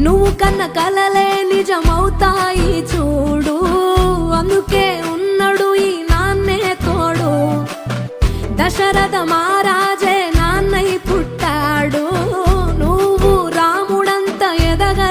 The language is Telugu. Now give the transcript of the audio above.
నువ్వు కన్న కలలే నిజమవుతాయి చూడు, అందుకే ఉన్నాడు ఈ నాన్నే తోడు. దశరథ మహారాజే నాన్నై పుట్టాడు, నువ్వు రాముడంత ఎదగ